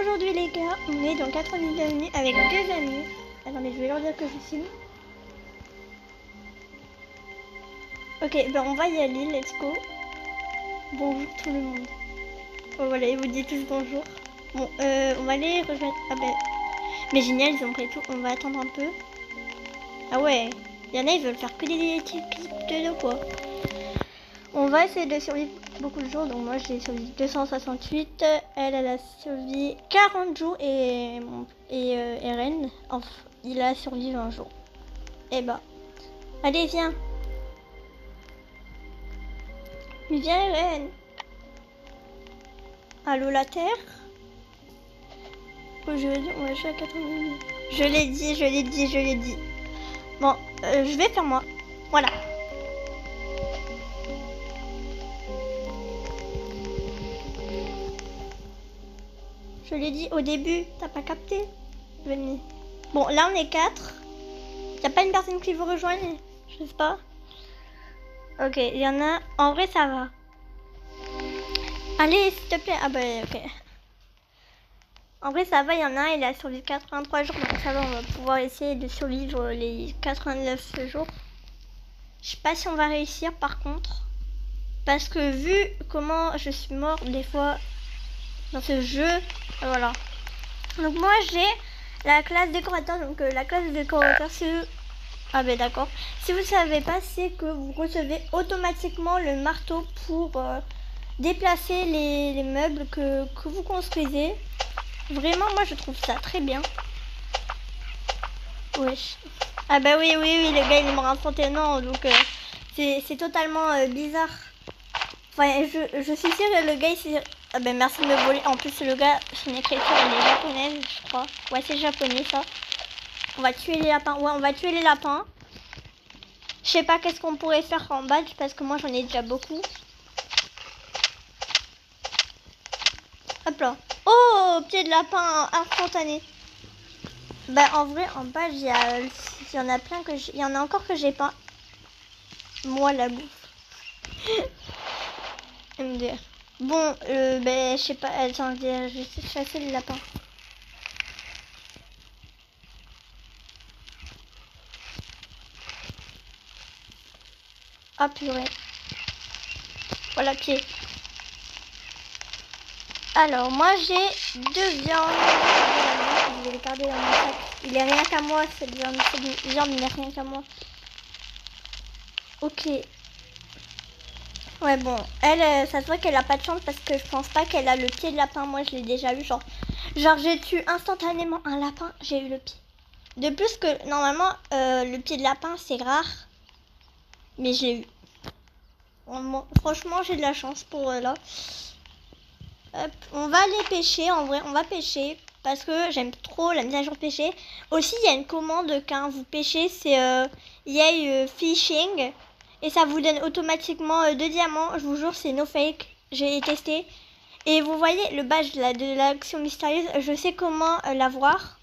Aujourd'hui les gars, on est dans 90 minutes avec deux amis. Attendez, je vais leur dire que je filme. Ok, ben on va y aller, let's go. Bonjour tout le monde. Oh, voilà, ils vous disent tous bonjour. Bon, on va aller rejoindre... Ah ben... Mais génial, ils ont pris tout, on va attendre un peu. Ah ouais, il y en a, ils veulent faire que des types de quoi. On va essayer de survivre beaucoup de jours, donc moi j'ai survécu 268, elle a survécu 40 jours et Eren, enfin, il a survécu 20 jours. Et bah, allez viens. Mais viens Eren. Allô la Terre. Aujourd'hui on va jouer à 80 minutes. Je l'ai dit. Bon, je vais faire moi. Voilà. Je l'ai dit au début, t'as pas capté? Venez. Bon, là on est 4. Y'a pas une personne qui vous rejoigne? Je sais pas. Ok, il y en a. En vrai, ça va. Allez, s'il te plaît. Ah bah, ok. En vrai, ça va, il y en a un, il a survécu 83 jours. Donc ça va, on va pouvoir essayer de survivre les 89 jours. Je sais pas si on va réussir par contre. Parce que vu comment je suis mort des fois dans ce jeu, voilà. Donc moi j'ai la classe décorateur. Donc la classe décorateur c'est... Ah ben d'accord. Si vous savez pas, c'est que vous recevez automatiquement le marteau pour déplacer les meubles que vous construisez. Vraiment, moi je trouve ça très bien. Wesh. Ah bah oui, le gars il est mort instantanément, donc c'est totalement bizarre. Enfin, je suis sûre que le gars il... Ah ben merci de me voler. En plus le gars, son écriture elle est japonaise, je crois. Ouais, c'est japonais ça. On va tuer les lapins. Ouais, on va tuer les lapins. Je sais pas qu'est-ce qu'on pourrait faire en badge parce que moi j'en ai déjà beaucoup. Hop là. Oh, pied de lapin instantané. Bah en vrai en badge il y en a plein que il y en a encore que j'ai pas. Moi la bouffe. MDR. Bon, ben je sais pas. Attends, je vais chasser les lapins. Ah purée. Voilà, pied. Alors, moi j'ai 2 viandes. Je vais les garder dans mon sac. Il est rien qu'à moi, cette viande. Cette viande, il n'est rien qu'à moi. Ok. Ouais, bon. Elle, ça se voit qu'elle a pas de chance parce que je pense pas qu'elle a le pied de lapin. Moi, je l'ai déjà eu. Genre j'ai tué instantanément un lapin. J'ai eu le pied. De plus que, normalement, le pied de lapin, c'est rare. Mais je l'ai eu. Bon, franchement, j'ai de la chance pour là. Hop, on va aller pêcher. En vrai, on va pêcher parce que j'aime trop la mise à jour pêcher. Aussi, il y a une commande quand vous pêchez, c'est EA Fishing et ça vous donne automatiquement 2 diamants. Je vous jure, c'est no fake. J'ai testé et vous voyez le badge là de l'action mystérieuse. Je sais comment l'avoir.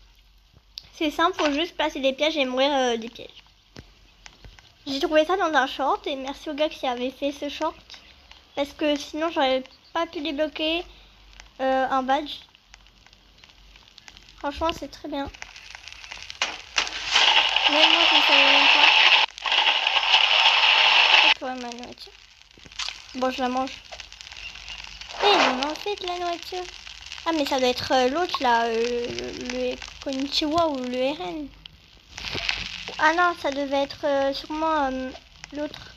C'est simple, faut juste placer des pièges et mourir des pièges. J'ai trouvé ça dans un short et merci au gars qui avait fait ce short parce que sinon j'aurais pas pu débloquer un badge. Franchement c'est très bien. Même moi je ne savais même pas. Ouais, ma nourriture. Bon, je la mange. Et ils en ont fait de la nourriture. Ah mais ça doit être l'autre là, le Konnichiwa ou le RN. Ah non, ça devait être sûrement l'autre.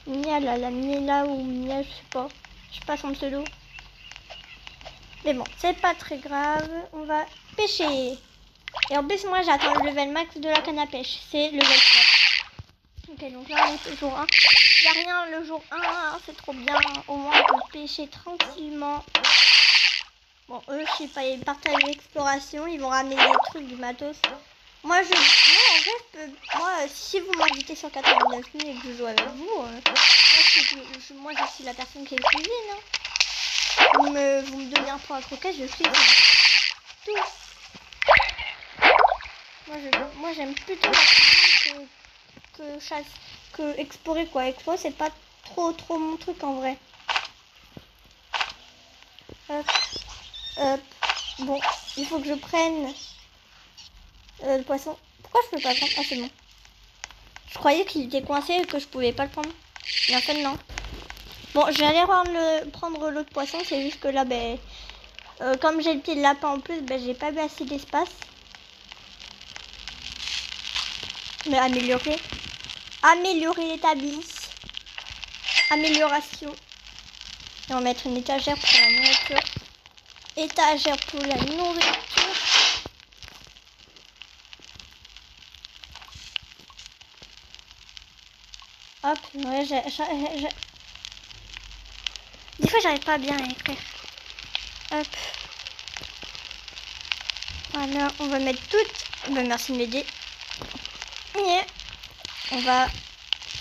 Mia là, la Mia ou Mia, je sais pas son pseudo. Mais bon, c'est pas très grave, on va pêcher. Et en plus, moi j'attends le level max de la canne à pêche, c'est level 3. Ok, donc là on est au jour 1. Y'a rien le jour 1, c'est trop bien. Au moins on peut pêcher tranquillement. Bon, eux, je sais pas, ils partent à l'exploration, ils vont ramener des trucs, du matos. Moi, en fait, si vous m'invitez sur 89 000 et que je joue avec vous, moi, je suis la personne qui est le cuisine. Hein. Vous me donnez un point à croquet, je cuisine. Tout. Moi, j'aime plutôt la cuisine que chasse, que explorer, quoi. Explorer, c'est pas trop mon truc, en vrai. Hop, hop. Bon, il faut que je prenne le poisson. Pourquoi je peux pas le prendre? Ah, c'est bon. Je croyais qu'il était coincé et que je pouvais pas le prendre. Mais en fait, non. Bon, je vais aller prendre l'autre poisson. C'est juste que là, ben, comme j'ai le pied de lapin en plus, ben, j'ai pas eu assez d'espace. Mais améliorer. Améliorer l'établi. Amélioration. Et on va mettre une étagère pour la nourriture. Étagère pour la nourriture. Hop, ouais, des fois, j'arrive pas bien à écrire. Hop. Voilà, on va mettre toutes. Ben, merci de m'aider. Yeah. On va...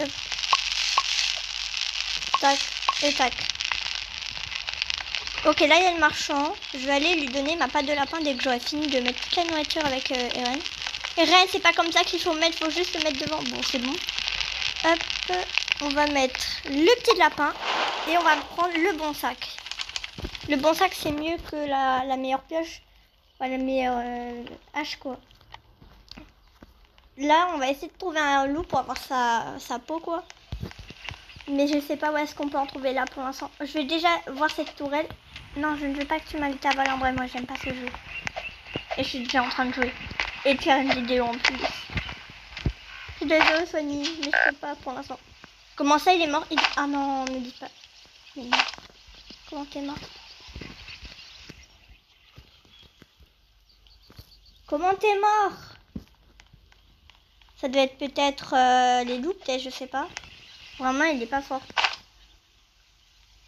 Hop. Tac et tac. Ok, là, il y a le marchand. Je vais aller lui donner ma pâte de lapin dès que j'aurai fini de mettre toute la nourriture avec Eren. Eren, c'est pas comme ça qu'il faut mettre. Faut juste le mettre devant. Bon, c'est bon. Hop. On va mettre le petit lapin. Et on va prendre le bon sac. Le bon sac, c'est mieux que la meilleure pioche. Enfin, la meilleure hache, quoi. Là, on va essayer de trouver un loup pour avoir sa peau, quoi. Mais je sais pas où est-ce qu'on peut en trouver là pour l'instant. Je vais déjà voir cette tourelle. Non, je ne veux pas que tu m'invites à Valambray. Moi, j'aime pas ce jeu. Et je suis déjà en train de jouer. Et de faire une vidéo en plus. Je suis désolée, Sony, mais je peux pas pour l'instant. Comment ça, il est mort? Ah non, ne dis pas. Mais non. Comment t'es mort? Comment t'es mort? Ça doit être peut-être les loups, peut-être, je sais pas. Vraiment, il est pas fort.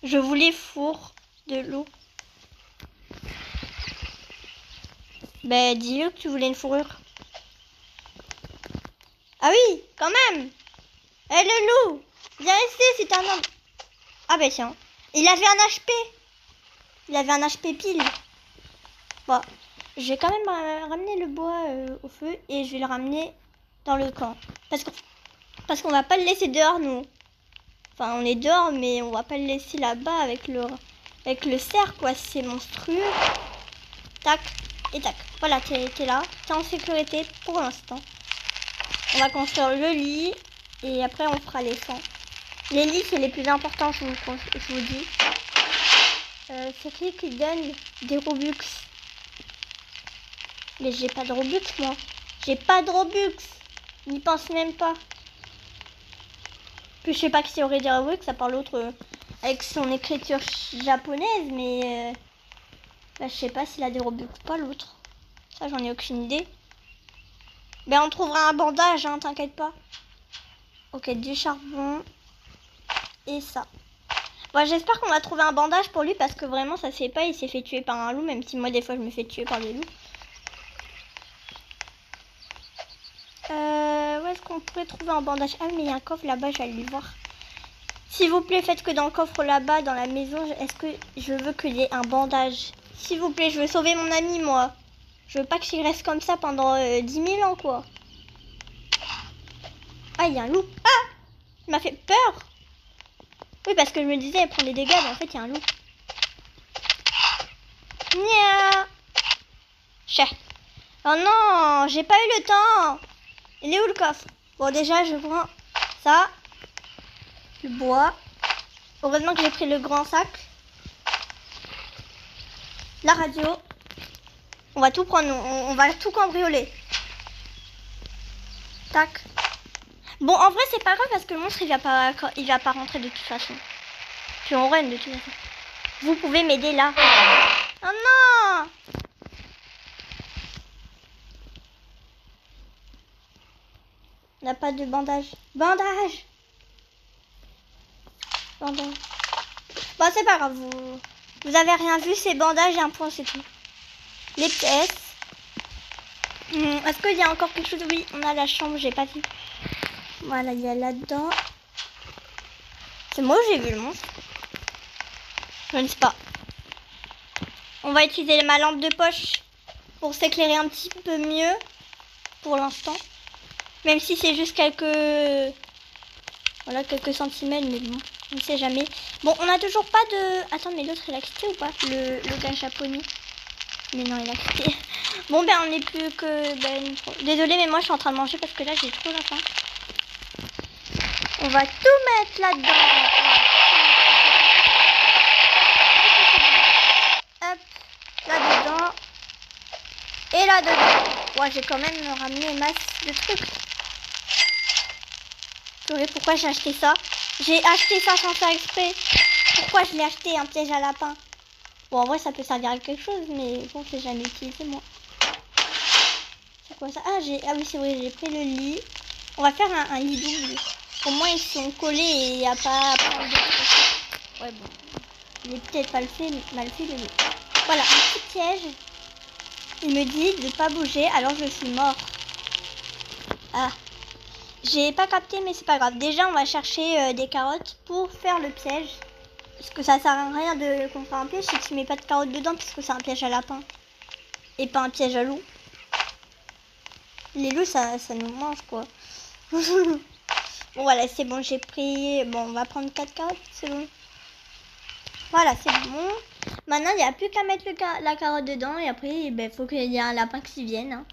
Je voulais four de loup. Ben, dis-le que tu voulais une fourrure. Ah oui, quand même. Eh, le loup, viens ici, c'est un homme. Ah ben tiens, il avait un HP. Il avait un HP pile. Bon, je vais quand même ramener le bois au feu et je vais le ramener dans le camp. Parce qu'on va pas le laisser dehors, nous. Enfin, on est dehors, mais on va pas le laisser là-bas avec le cerf, quoi. C'est monstrueux. Tac et tac. Voilà, t'es là. T'es en sécurité pour l'instant. On va construire le lit. Et après, on fera les sangs. Les lits, c'est les plus importants, je vous dis. C'est qui donne des Robux. Mais j'ai pas de Robux, moi. J'ai pas de Robux. N'y pense même pas. Puis je sais pas qui aurait des Robux, ça parle l'autre avec son écriture japonaise, mais bah, je sais pas s'il a des Robux ou pas l'autre. Ça, j'en ai aucune idée. Ben, on trouvera un bandage, hein, t'inquiète pas. Ok, du charbon. Et ça. Bon, j'espère qu'on va trouver un bandage pour lui parce que vraiment, ça se fait pas. Il s'est fait tuer par un loup, même si moi, des fois, je me fais tuer par des loups. Où est-ce qu'on pourrait trouver un bandage? Ah, mais il y a un coffre là-bas, je vais aller voir. S'il vous plaît, faites que dans le coffre là-bas, dans la maison, est-ce que je veux qu'il y ait un bandage? S'il vous plaît, je veux sauver mon ami, moi. Je veux pas qu'il reste comme ça pendant 10 000 ans, quoi. Ah, il y a un loup. Ah! Il m'a fait peur. Oui, parce que je me disais, elle prend des dégâts, mais en fait, il y a un loup. Nia. Chais. Oh non, j'ai pas eu le temps. Il est où le coffre? Bon, déjà, je prends ça. Le bois. Heureusement que j'ai pris le grand sac. La radio. On va tout prendre, on va tout cambrioler. Tac. Bon, en vrai, c'est pas grave parce que le monstre, il va pas rentrer de toute façon. Puis on run de toute façon. Vous pouvez m'aider là. Oh non! On n'a pas de bandage. Bandage! Bandage. Bon, c'est pas grave. Vous avez rien vu, c'est bandage et un point, c'est tout. Les pièces. Est-ce qu'il y a encore quelque chose? Oui, on a la chambre, j'ai pas vu. Voilà, il y a là-dedans. C'est moi où j'ai vu le monstre? Je ne sais pas. On va utiliser ma lampe de poche pour s'éclairer un petit peu mieux pour l'instant. Même si c'est juste quelques centimètres, mais bon, on ne sait jamais. Bon, on n'a toujours pas de... Attends, mais l'autre, il a quitté ou pas? Le gars japonais. Mais non, il a quitté. Bon, ben, on n'est plus que... Ben, désolée, mais moi, je suis en train de manger parce que là, j'ai trop la faim. On va tout mettre là-dedans. Hop, là-dedans. Et là-dedans. Ouais, j'ai quand même ramené masse de trucs. Purée, pourquoi j'ai acheté ça? J'ai acheté ça sans faire exprès. Pourquoi je l'ai acheté, un piège à lapin? Bon, en vrai, ça peut servir à quelque chose, mais bon, je l'ai jamais utilisé, moi. C'est quoi ça? Ah, oui, c'est vrai, j'ai pris le lit. On va faire un lit double. Au moins, ils sont collés et il n'y a pas à prendre de... Ouais, bon. Il est peut-être pas mal fait, mais... Voilà, un petit piège. Il me dit de pas bouger, alors je suis mort. Ah. J'ai pas capté, mais c'est pas grave. Déjà, on va chercher des carottes pour faire le piège. Parce que ça sert à rien de qu'on fasse un piège si tu mets pas de carottes dedans, puisque c'est un piège à lapin. Et pas un piège à loup. Les loups, ça nous mange, quoi. Bon, voilà, c'est bon, j'ai pris... Bon, on va prendre 4 carottes, c'est bon. Voilà, c'est bon. Maintenant, il n'y a plus qu'à mettre la carotte dedans. Et après, il ben, faut qu'il y ait un lapin qui vienne. Hein.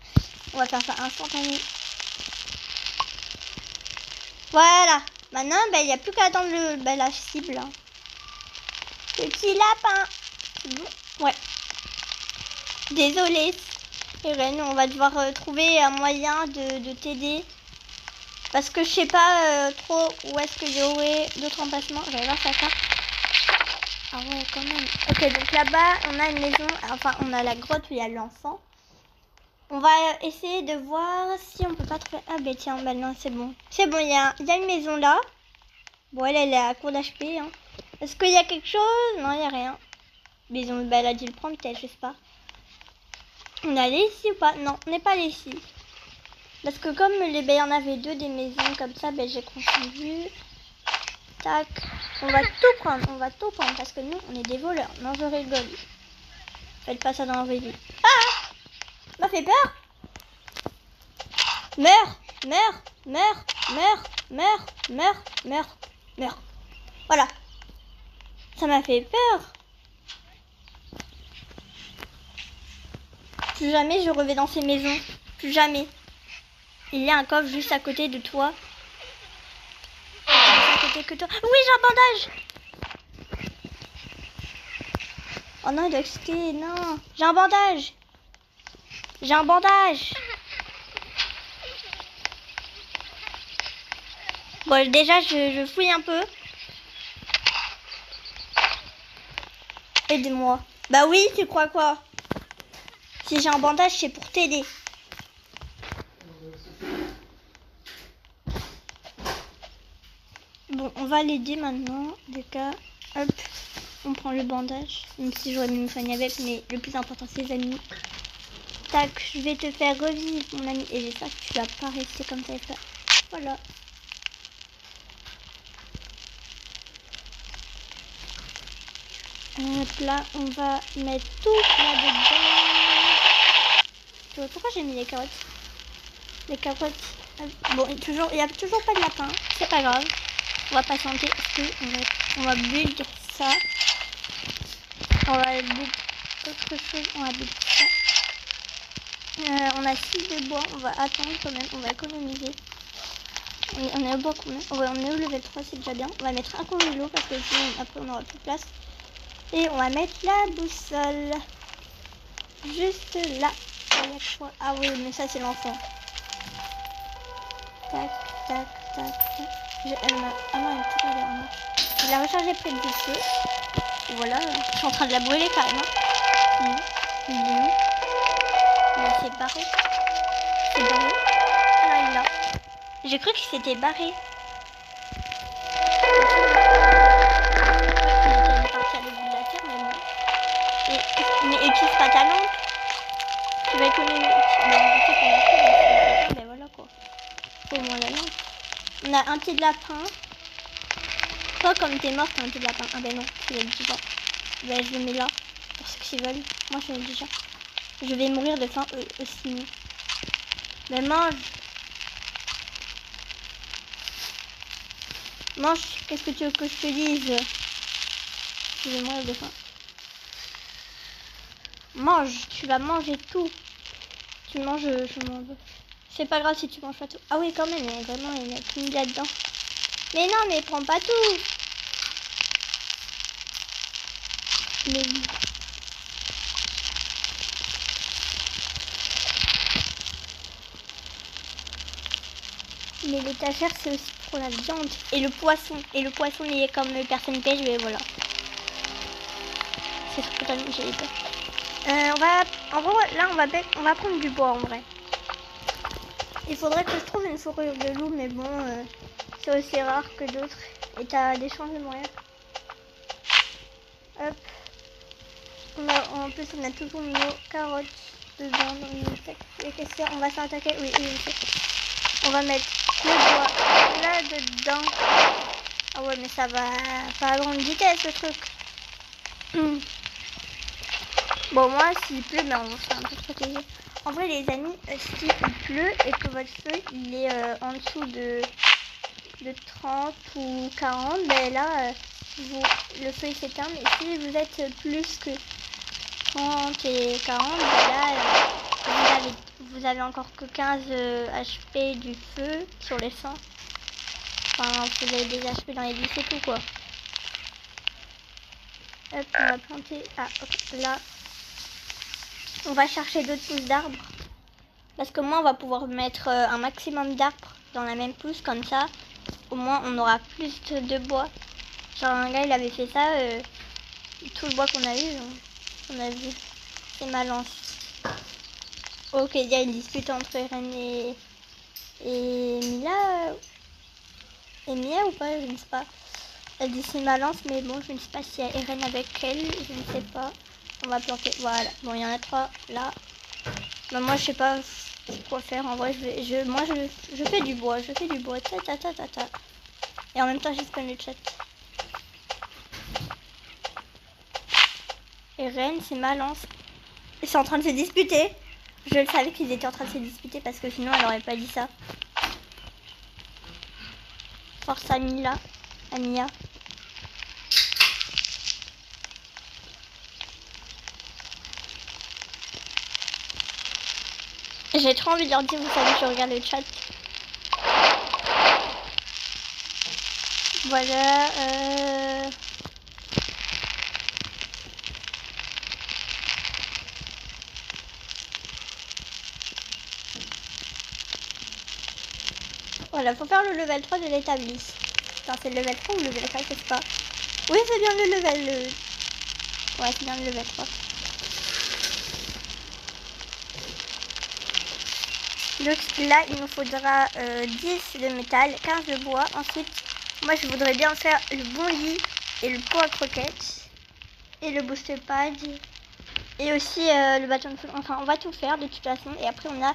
On va faire ça instantanément. Voilà. Maintenant, ben, il n'y a plus qu'à attendre la cible. Hein. Petit lapin. C'est bon? Ouais. Désolée. Irène, on va devoir trouver un moyen de t'aider. Parce que je sais pas trop où est-ce qu'il y aurait d'autres emplacements. Je vais voir ça. Ah ouais, quand même. Ok, donc là-bas, on a une maison. Enfin, on a la grotte où il y a l'enfant. On va essayer de voir si on peut pas trouver... Ah ben tiens, ben non, c'est bon. C'est bon, il y a une maison là. Bon, elle est à court d'HP. Hein. Est-ce qu'il y a quelque chose? Non, il n'y a rien. Mais elle a dû le prendre peut-être, je sais pas. On est allé ici ou pas? Non, on n'est pas allé ici. Parce que comme il y en avait deux des maisons comme ça, ben j'ai confondu. Tac. On va tout prendre parce que nous, on est des voleurs. Non, je rigole. Faites pas ça dans la vraie vie. Ah! M'a fait peur. Meurs, meurs, meurs, meurs, meurs, meurs, meurs, meurs. Voilà. Ça m'a fait peur. Plus jamais je reviens dans ces maisons. Plus jamais. Il y a un coffre juste à côté de toi. À côté que toi. Oui, j'ai un bandage. Oh non, il doit exciter. Non. J'ai un bandage. J'ai un bandage. Bon, déjà, je fouille un peu. Aide-moi. Bah oui, tu crois quoi? Si j'ai un bandage, c'est pour t'aider. Bon, on va l'aider maintenant. Des cas, hop, on prend le bandage. Même si j'aurais mis me soigner avec, mais le plus important, c'est les amis. Tac, je vais te faire revivre, mon ami. Et j'espère que tu vas pas rester comme ça. Voilà. Hop là, on va mettre tout là-dedans. Pourquoi j'ai mis les carottes? Les carottes. Bon, il n'y a toujours pas de lapin. C'est pas grave. On va patienter. On va build ça. On va build autre chose. On va build ça. On a 6 de bois. On va attendre quand même. On va économiser. On est au bois combien? On est au level 3, c'est déjà bien. On va mettre un congélo parce que sinon après on n'aura plus de place. Et on va mettre la boussole. Juste là. Ah oui, mais ça c'est l'enfant. Tac, tac, tac, tac. Ah non, elle est tout à l'heure. Je l'ai rechargée près du feu. Voilà, je suis en train de la brûler carrément. Mais c'est barré. C'est barré. Ah non, il est là. J'ai cru qu'il s'était barré. Mais utilise pas ta lampe. Tu vas économiser. Mais voilà quoi. Faut au moins la lampe. On a un pied de lapin. Toi, comme t'es mort, t'as un pied de lapin. Ah ben non, tu l'as déjà. Ben je le mets là. Pour ceux qui veulent. Moi je l'ai déjà. Je vais mourir de faim aussi. Ben mange. Mange. Qu'est-ce que tu veux que je te dise? Je vais mourir de faim. Mange, tu vas manger tout. Tu manges, je mange. C'est pas grave si tu manges pas tout. Ah oui, quand même, mais vraiment, il y a tout mis là-dedans. Mais non, mais prends pas tout. Mais... Mais l'étagère, c'est aussi pour la viande. Et le poisson. Et le poisson, il est comme personne pêche, mais voilà. C'est totalement j'ai peur. En gros, là, on va prendre du bois, en vrai. Il faudrait que je trouve une fourrure de loup, mais bon, c'est aussi rare que d'autres. Et t'as des chances de mourir. Hop. En plus, on a toujours nos carottes dedans dans une sac. Et qu'est-ce qu'il y a? On va s'attaquer. Oui, on va mettre le bois là-dedans. Ah ouais, mais ça va pas à grande vitesse, ce truc. Bon, moi, s'il pleut, ben, on va faire un peu protéger. En vrai, les amis, s'il pleut et que votre feu, il est en dessous de 30 ou 40, ben là, le feu, il s'éteint. Mais si vous êtes plus que 30 et 40, ben là, vous avez encore que 15 HP du feu sur les 100. Enfin, vous avez des HP dans les 10 et tout, quoi. Hop, on va planter... Ah, ok, là... On va chercher d'autres pousses d'arbres. Parce que moi, on va pouvoir mettre un maximum d'arbres dans la même pousse. Comme ça, au moins, on aura plus de bois. Genre, un gars, il avait fait ça. Tout le bois qu'on a eu, on a vu. C'est ma lance. Ok, il y a une dispute entre Eren et Mila. Et Mia ou pas, je ne sais pas. Elle dit c'est ma lance, mais bon, je ne sais pas s'il y a Eren avec elle. Je ne sais pas. On va planter. Voilà. Bon, il y en a 3 là. Bah, moi, je sais pas quoi faire. En vrai, je fais du bois. Je fais du bois. Ta. Et en même temps, j'espère le chat. Eren, c'est ma lance. Ils sont en train de se disputer. Je le savais qu'ils étaient en train de se disputer parce que sinon, elle aurait pas dit ça. Force à Mila. À Mia. J'ai trop envie de leur dire, vous savez, je regarde le chat. Voilà. Voilà, faut faire le level 3 de l'établi. Enfin, c'est le level 3 ou le level 4, je sais pas. Oui, c'est bien le level... Ouais, c'est bien le level 3. Donc là, il nous faudra 10 de métal, 15 de bois. Ensuite, moi, je voudrais bien faire le bon lit et le pot à croquettes. Et le booster pad. Et aussi le bâton de feu. Enfin, on va tout faire de toute façon. Et après, on a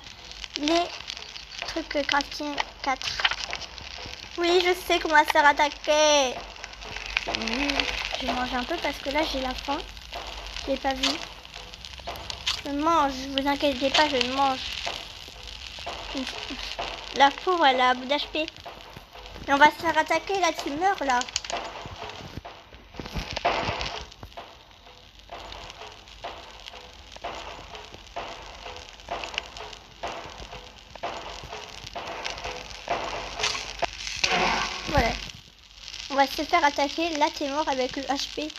les trucs crafting 4. Oui, je sais qu'on va se faire attaquer. Je vais manger un peu parce que là, j'ai la faim. Je l'ai pas vu. Je mange, vous inquiétez pas, je mange. La pauvre, elle a un bout d'HP. Et on va se faire attaquer, là, tu meurs, là. Voilà. On va se faire attaquer, là, t'es mort avec le HP.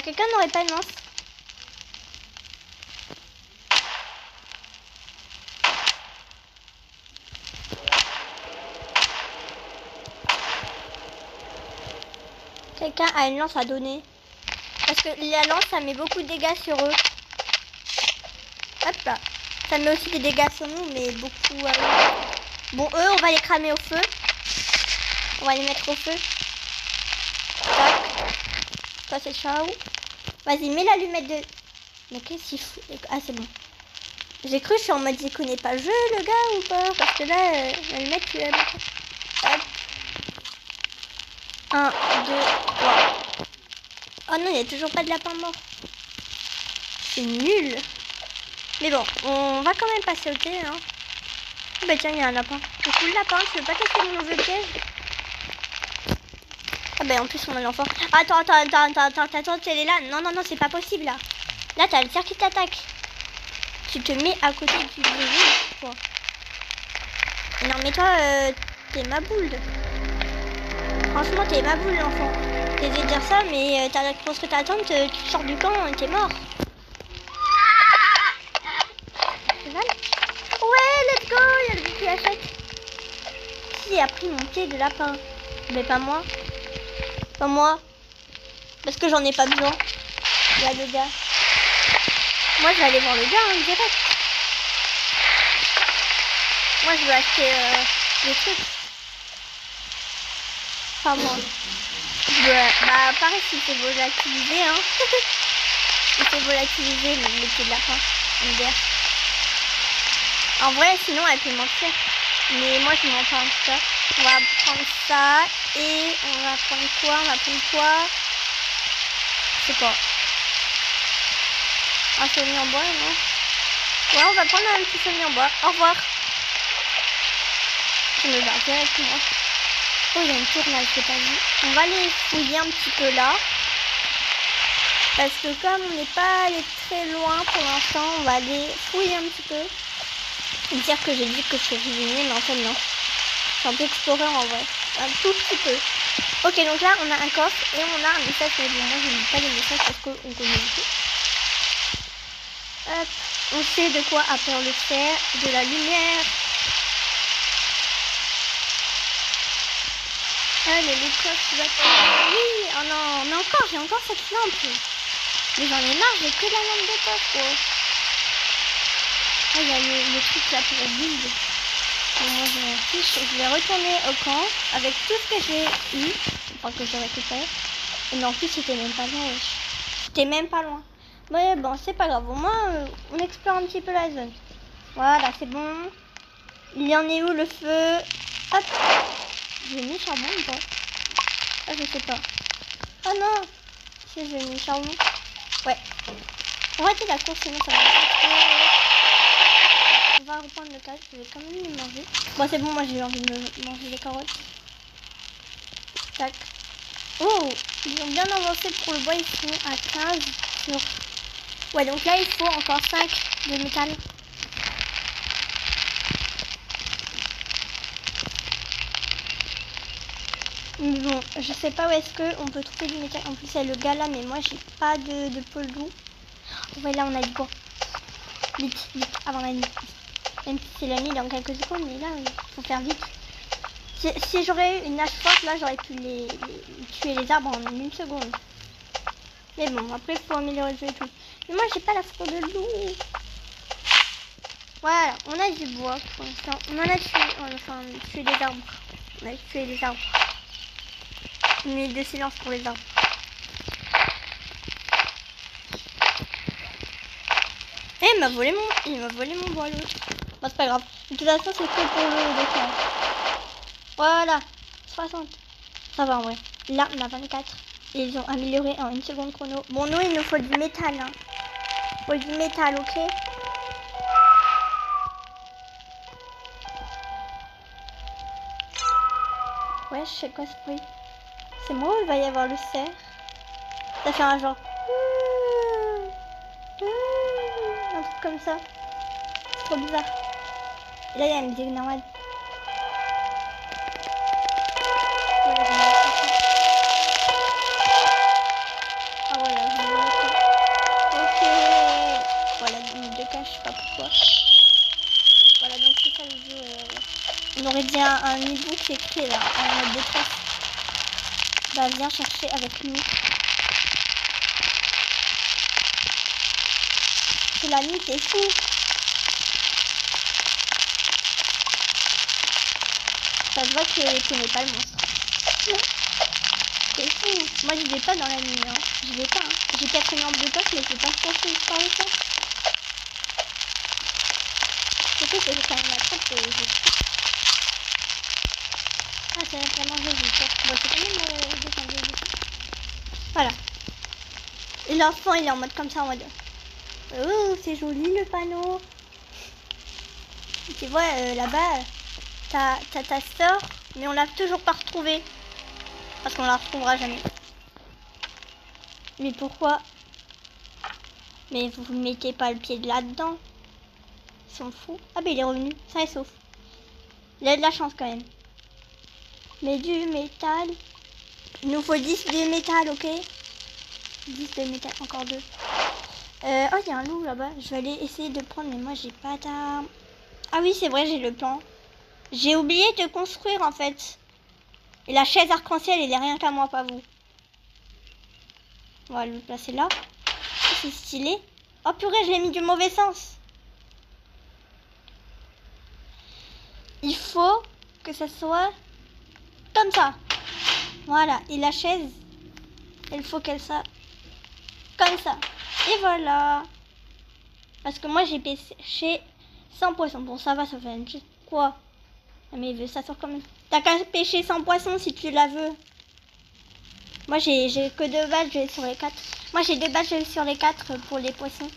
Quelqu'un n'aurait pas une lance? Quelqu'un a une lance à donner? Parce que la lance, ça met beaucoup de dégâts sur eux. Hop là. Ça met aussi des dégâts sur nous, mais beaucoup... Bon, eux, on va les cramer au feu. On va les mettre au feu. Tac. Toi, c'est ciao. Vas-y, mets l'allumette de... Mais qu'est-ce qu'il fout? Ah, c'est bon. J'ai cru, je suis en mode, il connaît pas le jeu, le gars, ou pas? Parce que là, l'allumette, tu l'as... Hop. 1, 2, 3. Oh non, il n'y a toujours pas de lapin mort. C'est nul. Mais bon, on va quand même pas sauter, hein. Oh bah tiens, il y a un lapin. Du coup, le lapin, tu veux pas casser mon jeu de piège? Ah bah ben en plus on a l'enfant. Attends, elle est là. Non, c'est pas possible là. Là, t'as le cerf qui t'attaque. Tu te mets à côté du bébé, quoi. Non, mais toi, t'es ma boule. Franchement, t'es ma boule, l'enfant. Désolé de dire ça, mais t'as la réponse que t'attends, tu sors du camp et t'es mort. Ouais, let's go, il y a le but qui achète. Qui a pris mon pied de lapin? Mais pas moi. Pas moi. Parce que j'en ai pas besoin. Il y a le gars. Moi, je vais aller voir le gars, hein, direct. Moi, je veux acheter des trucs. Enfin, moi. Bah, pareil, si c'est volatilisé, hein. Si c'est volatilisé, le pied de lapin. Une guerre. En vrai, sinon, elle peut mentir. Mais moi, je m'en parle ça. On va prendre ça. Et on va prendre quoi? Je sais pas. Un sommier en bois, non? Ouais, on va prendre un petit sommier en bois. Au revoir. Je me barre directement. Oh, il y a une tour là, je sais pas vu. On va aller fouiller un petit peu là. Parce que comme on n'est pas allé très loin pour l'instant, on va aller fouiller un petit peu. Dire que j'ai dit que je suis cuisinier, mais en fait non. C'est un peu explorer en vrai. Un tout petit peu. Ok, donc là on a un coffre et on a un message. Mais bon, moi je ne lis pas les messages parce qu'on connaît tout. Hop, on sait de quoi a peur le cerf, de la lumière. Ah, l'hélicoptère va... Oui, oh non, mais encore, j'ai encore cette lampe. Mais j'en ai marre, j'ai que la lampe de poche, quoi. Ah, il y a le truc là pour build. Bon, moi, je m'en fiche. Je vais retourner au camp avec tout ce que j'ai eu. Enfin, que j'ai récupéré. Mais en plus, c'était même pas loin, wesh. C'était même pas loin. Mais bon, c'est pas grave. Au moins, on explore un petit peu la zone. Voilà, c'est bon. Il y en est où le feu? Hop. J'ai mis charbon ou pas? Ah, je sais pas. Oh non! Si j'ai mis charbon. Ouais. On va arrêter la course, sinon ça va pas. On va reprendre le casque, je vais quand même les manger. Bon, c'est bon, moi j'ai envie de manger les carottes. Tac. Oh! Ils ont bien avancé pour le bois, ils sont à 15 sur... Ouais, donc là il faut encore 5 de métal. Mais bon, je sais pas où est-ce qu'on peut trouver du métal. En plus, il y a le gars là, mais moi j'ai pas de pôle doux. Ouais, là on a du bois. Vite, avant la nuit. Même si c'est la nuit dans quelques secondes, mais là il faut faire vite. Si j'aurais eu une hache forte, là j'aurais pu tuer les arbres en une seconde. Mais bon, après il faut améliorer le jeu et tout. Mais moi j'ai pas la fraude de loup. Voilà, on a du bois pour l'instant. On en a tué, enfin tué des arbres. On a tué des arbres. Une minute de silence pour les arbres. Eh, il m'a volé mon bois l'autre. Bon, c'est pas grave. De toute façon, c'est fait pour le décor. Voilà. 60. Ça va en vrai. Là, on a 24. Et ils ont amélioré en une seconde chrono. Bon, nous, il nous faut du métal. Hein. Il faut du métal, ok? Ouais, je sais quoi ce bruit. C'est moi où il va y avoir le cerf? Ça fait un genre... un truc comme ça. C'est trop bizarre. Et là, il y a une musique normale. Ah voilà, je me ok. Voilà, une de cache, je sais pas pourquoi. Voilà, donc c'est ça le jeu. On aurait dit un hibou qui est écrit là, en mode détresse. Bah, viens chercher avec nous. C'est la nuit, c'est fou. Ça se voit que tu n'es pas le monstre. C'est fou. Moi, je vais pas dans la nuit. Hein. Je vais pas. Hein. J'ai 4 lampe de poche, mais je vais pas passer par le temps. Surtout que quand même la trappe, ah, c'est vraiment joli. Bon, c'est quand même descendu. Voilà. Et l'enfant, il est en mode comme ça, en mode... Oh, c'est joli le panneau. Tu vois, là-bas, t'as ta sœur, mais on l'a toujours pas retrouvée. Parce qu'on la retrouvera jamais. Mais pourquoi? Mais vous ne mettez pas le pied de là-dedans. Ils sont fous. Ah ben il est revenu, ça est sauf. Il a de la chance quand même. Mais du métal. Il nous faut 10 de métal, ok? 10 de métal, encore 2. Oh, il y a un loup là-bas. Je vais aller essayer de prendre, mais moi j'ai pas d'armes. Ah oui, c'est vrai, j'ai le plan. J'ai oublié de construire en fait. Et la chaise arc-en-ciel, elle est rien qu'à moi, pas vous. On va le placer là. C'est stylé. Oh purée, je l'ai mis du mauvais sens. Il faut que ça soit comme ça. Voilà. Et la chaise, il faut qu'elle soit comme ça. Et voilà. Parce que moi, j'ai pêché 100 poissons. Bon, ça va, ça fait une petite... Quoi? Mais ça sort comme... T'as qu'à pêcher 100 poissons si tu la veux. Moi, j'ai que 2 badges sur les 4. Moi, j'ai 2 badges sur les 4 pour les poissons.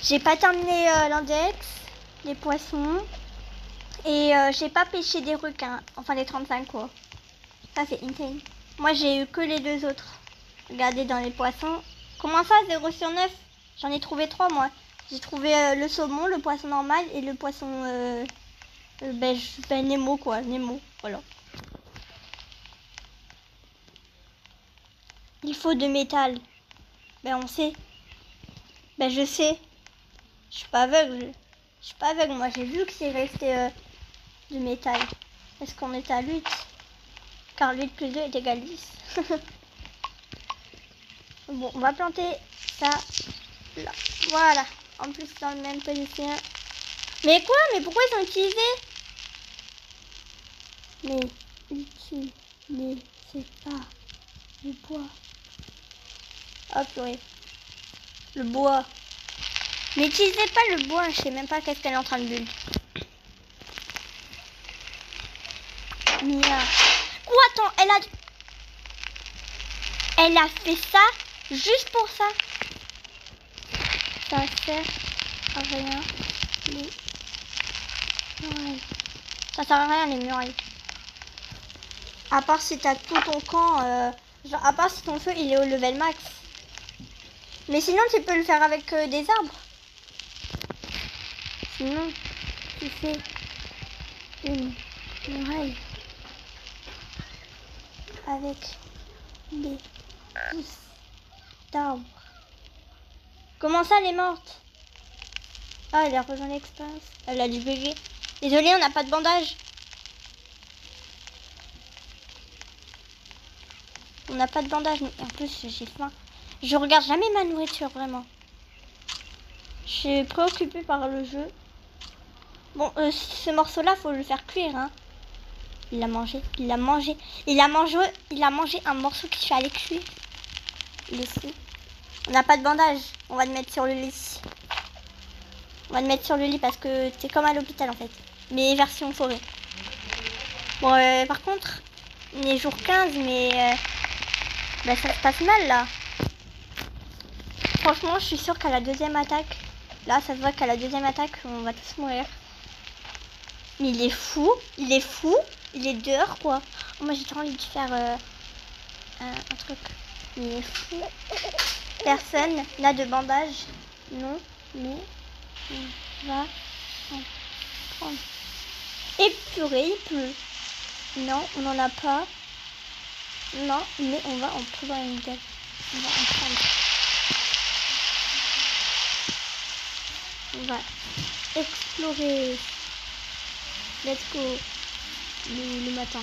J'ai pas terminé l'index, les poissons. Et j'ai pas pêché des requins. Enfin, les 35, quoi. Ça, c'est insane. Moi, j'ai eu que les 2 autres. Regardez dans les poissons. Comment ça, 0 sur 9? J'en ai trouvé 3, moi. J'ai trouvé le saumon, le poisson normal et le poisson... Nemo, quoi. Nemo, voilà. Il faut de métal. Ben, on sait. Ben, je sais. Je suis pas aveugle. Je suis pas aveugle, moi. J'ai vu que c'est resté de métal. Est-ce qu'on est à 8? Car 8 plus 2 est égal 10. Bon, on va planter ça là. Voilà. En plus, dans le même position. Mais quoi? Mais pourquoi ils ont utilisé? Mais utilisez pas le bois. Hop, oui. Le bois. Mais utilisez pas le bois. Je sais même pas qu'est-ce qu'elle est en train de build. Mia. Oh, attends, elle a fait ça juste pour ça. Ça sert à rien. Les murailles. Ça sert à rien les murailles. À part si t'as tout ton camp, genre à part si ton feu il est au level max. Mais sinon tu peux le faire avec des arbres. Sinon tu fais une muraille avec des pousses d'arbres. Comment ça elle est morte? Ah, elle a rejoint l'expérience. Elle a dû bugger. Désolée, on n'a pas de bandage. On n'a pas de bandage. En plus, j'ai faim. Je regarde jamais ma nourriture, vraiment. Je suis préoccupée par le jeu. Bon, ce morceau-là, faut le faire cuire, hein. Il l'a mangé. Il l'a mangé. Il a mangé un morceau que je suis allée cuire. Il est fou. On n'a pas de bandage. On va le mettre sur le lit. On va le mettre sur le lit parce que c'est comme à l'hôpital, en fait. Mais version forêt. Bon, par contre, on est jour 15, mais ça se passe mal, là. Franchement, je suis sûre qu'à la deuxième attaque, là, ça se voit qu'à la deuxième attaque, on va tous mourir. Mais il est fou, il est dehors, quoi. Oh, moi, j'ai trop envie de faire un truc. Il est fou. Personne n'a de bandage. Non, mais on va en prendre. Épuré, il pleut. Non, on n'en a pas. Non, mais on va en prendre une tête. On va en prendre. On va explorer. Let's go. Le matin.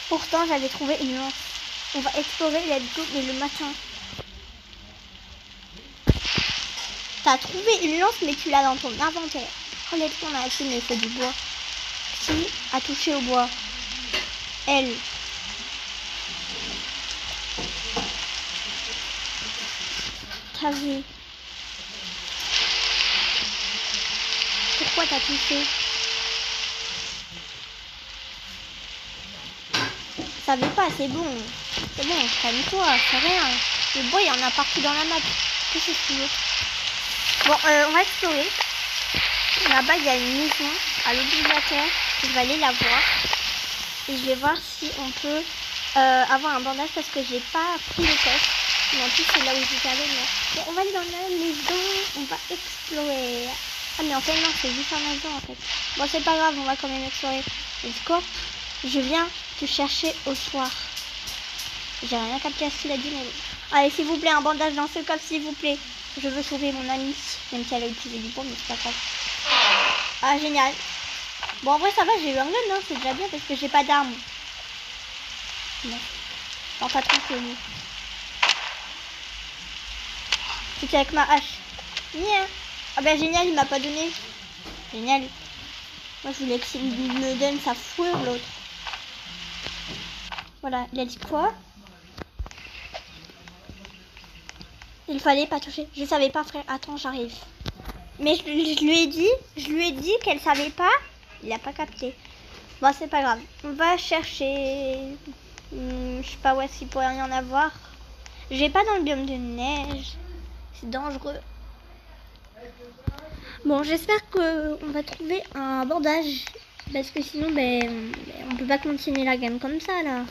Pourtant, j'avais trouvé une lance. On va explorer, let's go, mais le matin. T'as trouvé une lance, mais tu l'as dans ton inventaire. Oh, let's go, on a acheté, mais il faut du bois. Qui a touché au bois? Elle. T'as vu? Pourquoi t'as touché? savais pas, c'est bon. C'est bon, calme-toi, c'est rien. Le bois, il y en a partout dans la map. Qu'est-ce que tu veux? Bon, on va explorer. Là-bas, il y a une maison à l'autre bout de la terre. Je vais aller la voir. Et je vais voir si on peut avoir un bandage parce que j'ai pas pris le test. Mais en plus, c'est là où j'étais allée. Bon, on va aller dans la maison. On va explorer. Ah, mais en fait, non, c'est juste un maison en fait. Bon, c'est pas grave, on va quand même explorer. Let's go. Je viens te chercher au soir. J'ai rien capté à ce qu'il a dit, mais bon. Allez, s'il vous plaît, un bandage dans ce coffre, s'il vous plaît. Je veux sauver mon amie. Même si elle a utilisé du pont, mais c'est pas grave. Ah, génial. Bon, en vrai, ça va, j'ai eu un gun, hein. C'est déjà bien parce que j'ai pas d'armes. Non. Non, pas trop que nous. C'était avec ma hache. Yeah. Ah ben génial, il m'a pas donné. Génial. Moi, je voulais qu'il me donne sa fourrure, l'autre. Voilà, il a dit quoi? Il fallait pas toucher. Je savais pas, frère. Attends, j'arrive. Mais je lui ai dit qu'elle savait pas. Il a pas capté. Bon, c'est pas grave. On va chercher. Je sais pas où est-ce qu'il pourrait y en avoir. Je vais pas dans le biome de neige. C'est dangereux. Bon, j'espère qu'on va trouver un bandage. Parce que sinon, on peut pas continuer la game comme ça, là.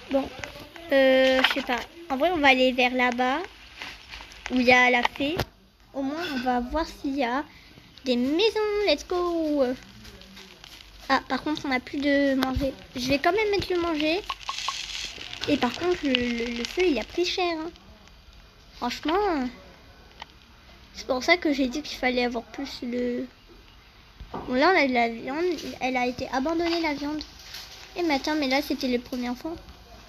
Bon, je sais pas. En vrai, on va aller vers là-bas. Où il y a la fée. Au moins, on va voir s'il y a des maisons. Let's go. Ah, par contre, on n'a plus de manger. Je vais quand même mettre le manger. Et par contre, le feu, il a pris cher. Hein. Franchement, c'est pour ça que j'ai dit qu'il fallait avoir plus le... Bon, là, on a de la viande. Elle a été abandonnée, la viande. Et mais attends, mais là, c'était le premier enfant.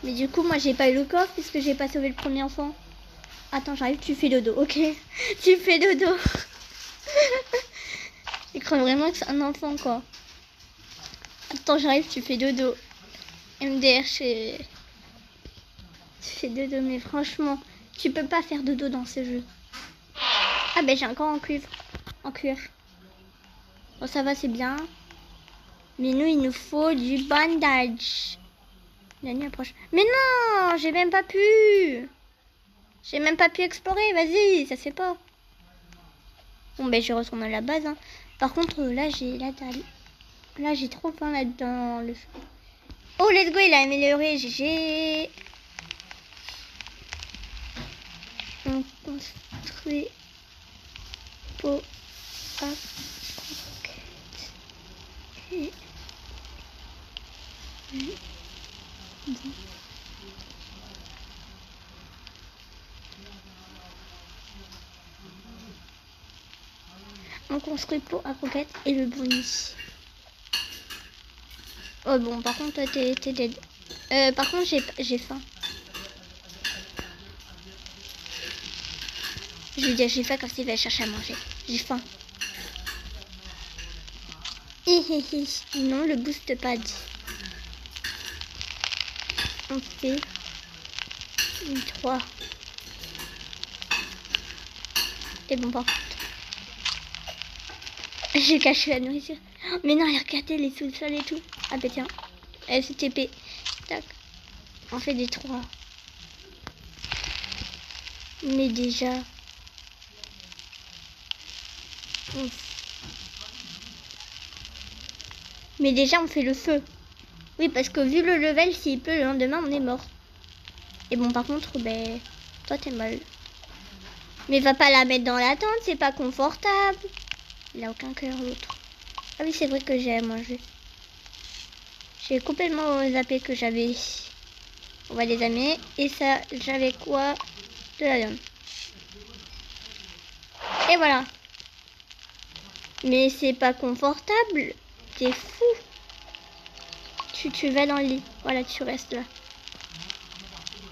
Mais du coup, moi, j'ai pas eu le coffre puisque j'ai pas sauvé le premier enfant. Attends, j'arrive, tu fais dodo, ok? Tu fais dodo. Je crois vraiment que c'est un enfant, quoi. Attends, j'arrive, tu fais dodo. MDR, tu fais dodo, mais franchement, tu peux pas faire dodo dans ce jeu. Ah ben, j'ai encore en cuivre. En cuir. Bon, ça va, c'est bien. Mais nous, il nous faut du bandage. La nuit approche. Mais non, j'ai même pas pu. J'ai même pas pu explorer, vas-y, ça se fait pas. Bon, ben, je retourne à la base. Hein. Par contre, là, j'ai la dalle. Là, j'ai trop faim là dans le feu. Oh, let's go, il a amélioré, GG. On construit pot à croquettes. Et... On construit pot à croquettes et le brownie. Oh bon, par contre, toi, t'es dead. Par contre, j'ai faim. Je lui dis, j'ai faim quand il va chercher à manger. J'ai faim. Non, le boost pad. On fait 3. Et bon, par contre, j'ai caché la nourriture. Mais non, regardez les sous-sols et tout. Ah bah tiens, STP. Tac. On fait des 3. Mais déjà... Mais déjà, on fait le feu. Oui, parce que vu le level, s'il pleut le lendemain, on est mort. Et bon, par contre, ben... Toi, t'es mal. Mais va pas la mettre dans la tente, c'est pas confortable. Il a aucun cœur, l'autre. Ah oui, c'est vrai que j'ai à manger. J'ai complètement zappé que j'avais... On va les amener. Et ça, j'avais quoi? De la viande. Et voilà. Mais c'est pas confortable. T'es fou. Tu vas dans le lit. Voilà, tu restes là.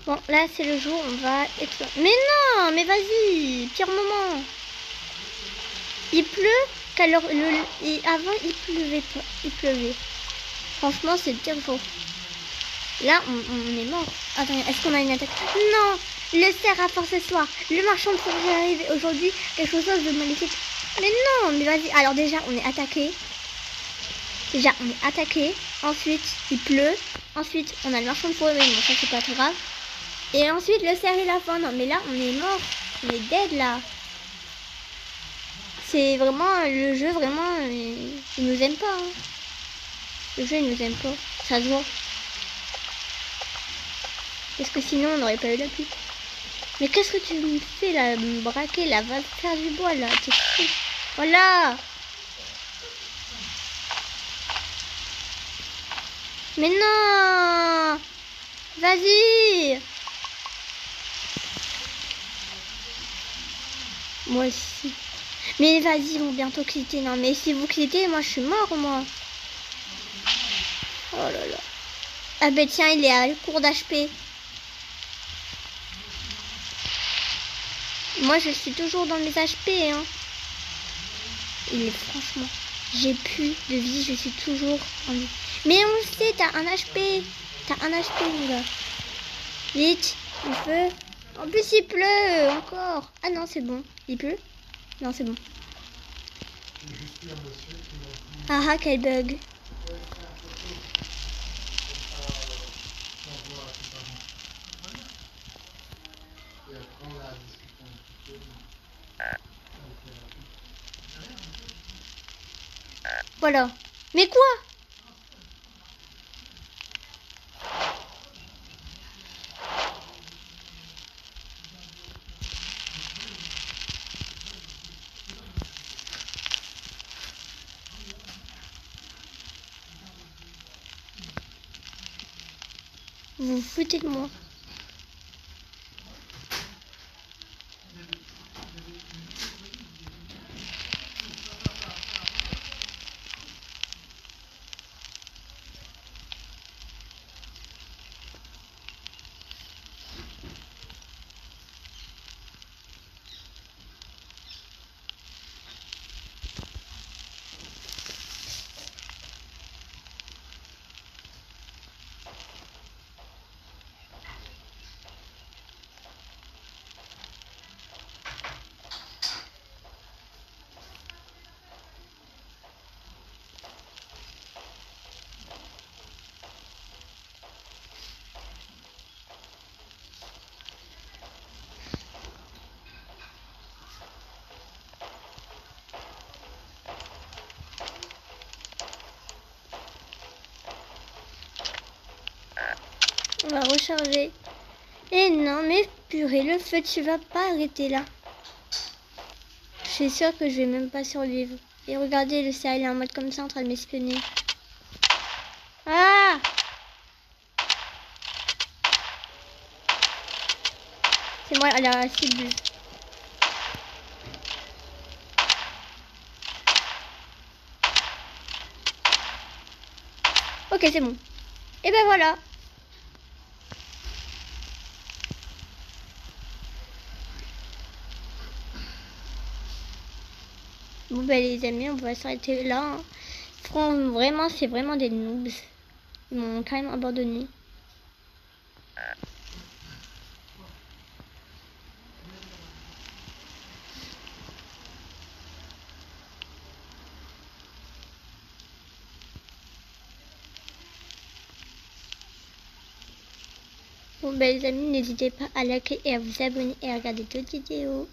Bon, là, c'est le jour. On va explorer. Mais non, mais vas-y. Pire moment. Il pleut. Qu'alors, avant, il pleuvait pas. Il pleuvait. Franchement, c'est le pire jour. Là, on est mort. Attends, est-ce qu'on a une attaque? Non. Le cerf à force ce soir. Le marchand de fourrure arrive aujourd'hui. Quelque chose de maléfique. Mais non, mais vas-y. Alors déjà, on est attaqué. Déjà, on est attaqué. Ensuite, il pleut. Ensuite, on a le marchand de forêt. Mais bon, ça, c'est pas très grave. Et ensuite, le cerf et la faim. Non, mais là, on est mort. On est dead, là. C'est vraiment... Le jeu, vraiment... Il nous aime pas. Hein. Le jeu, il nous aime pas. Ça se voit. Parce que sinon, on n'aurait pas eu la pluie. Mais qu'est-ce que tu me fais, là, me braquer, là? Va faire du bois, là. T'es fou. Voilà. Mais non. Vas-y. Moi aussi. Mais vas-y, ils vont bientôt quitter. Non, mais si vous quittez, moi, je suis mort, moi. Oh là là. Ah ben tiens, il est à court d'HP. Moi, je suis toujours dans mes HP, hein. Il est franchement... J'ai plus de vie, je suis toujours en vie. Mais on le sait, t'as un HP. T'as un HP, mon gars. Vite, il pleut. En plus, il pleut encore. Ah non, c'est bon. Il pleut? Non, c'est bon. Ah ah, quel bug. Voilà. Mais quoi? Vous vous foutez de moi. On va recharger. Et non, mais purée, le feu, tu vas pas arrêter là. Je suis sûre que je vais même pas survivre. Et regardez, le cerf, il est en mode comme ça, en train de m'espionner. Ah! C'est moi la cible. Ok, c'est bon. Et ben voilà. Bon ben les amis, on va s'arrêter là. Hein. Vraiment, c'est vraiment des noobs. Ils m'ont quand même abandonné. Bon ben les amis, n'hésitez pas à liker et à vous abonner et à regarder d'autres vidéos.